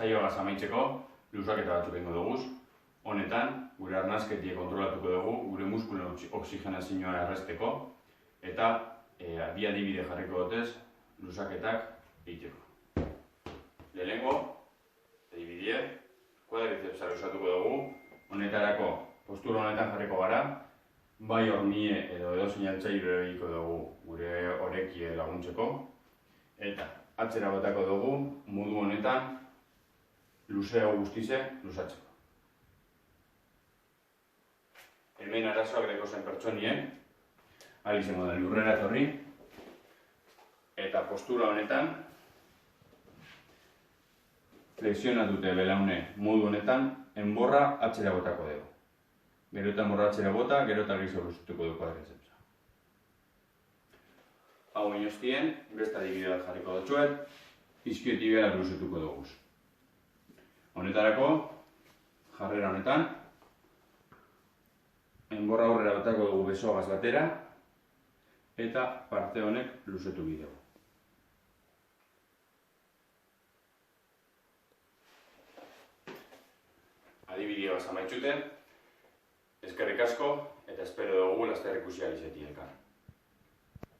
Saioagaz amaitzeko, luzaketa batzuk egingo dugu. Honetan, gure arnasketie kontrolatuko dugu, gure muskulen oxigenazioa errazteko, eta bi adibide jarriko dutez, luzaketak egiteko. Lehenengo, adibide, kuadricepsa luzatuko dugu, honetarako postura honetan jarriko gara, bai hormie edo edozein altzaile egiko dugu gure orekie laguntzeko, eta atzera botako dugu, modu honetan, luzeo guztize luzatzeko. Hemen arazoak dekozen pertsonien, ahal izango da lurrera etorri, eta postura honetan, flexionatute belaune modu honetan, enborra atzera botako dugu. Gero eta enborra atzera bota, gero eta gizo luzatuko dugu kuadricepsa. Hau inoztien, beste adibide bat jarriko dutxuet, iskiotibiala luzatuko dugu. Honetarako, jarrera honetan, enborra aurrera batako dugu besoagaz batera, eta parte honek luzatu bideu. Adibidea bat amaitzuten, eskerrik asko, eta espero dugu laster ikusi ahal izatea elkar.